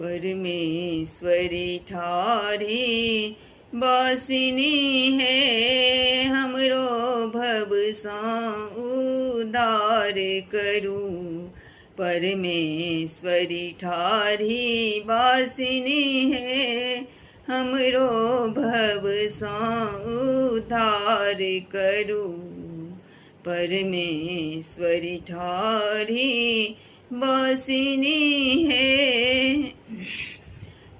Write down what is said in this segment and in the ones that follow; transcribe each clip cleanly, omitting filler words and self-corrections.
परमेश्वरी ठारी बासिनी है, हमरो भव सा उद्धार करू। परमेश्वरी ठारी बासिनी है, हमरो भव सा उद्धार करू। परमेश्वरी ठारी बासिनी है,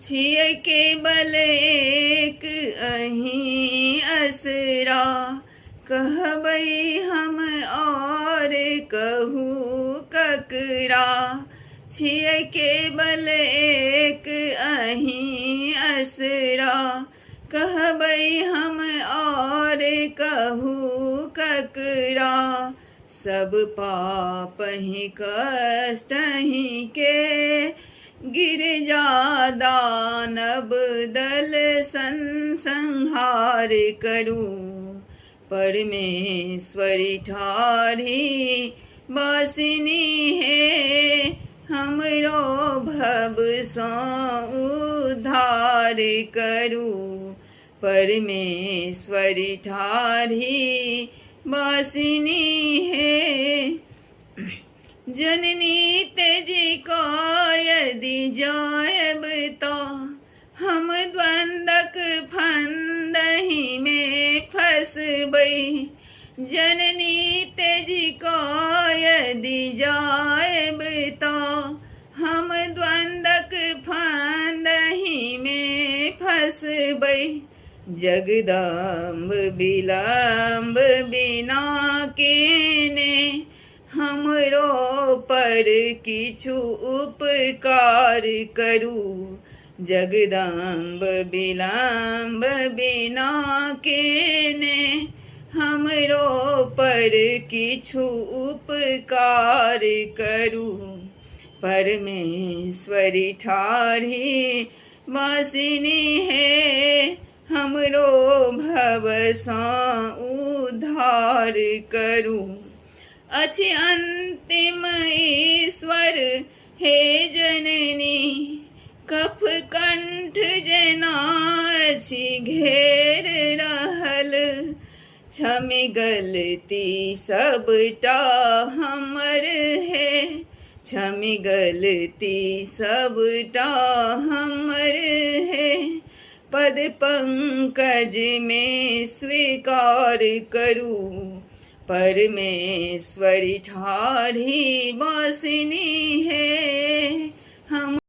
छिए केवल एक अहीं असरा, कहबै हम और कहूँ ककरा। छिए केवल एक अहीं असरा, कहबै हम और कहूँ ककरा। सब पाप ही कष्ट ही के, गिरजा दानव दल संहार करूं। परमेश्वरी ठारी बासिनी है, हमरो भव सा उद्धार करूं। परमेश्वरी ठारी बासिनी है, जननी तेजी को यदि जायब तो, हम द्वंदक फंदही में फंसबै। जननी तेजी को यदि जायब तो, हम द्वंदक फंदही में फंसबै। जगदम्ब विलम्ब बिना केने, हमरो पर किछु उपकार करू। जगदम्ब विलम्ब बिना केने, हमरो पर किछु उपकार करू। परमेश्वरी ठारी बासिनी है, हमरो भव सा उद्धार करू। अछि अंतिम ईश्वर हे जननी, कफ कंठ जेना अछि घेर रहल। क्षमि गलती सबटा हमर है, क्षमि गलती सबटा हमर है। पद पंकज में स्वीकार करू। परमेश्वरी ठारी बासिनी है, हम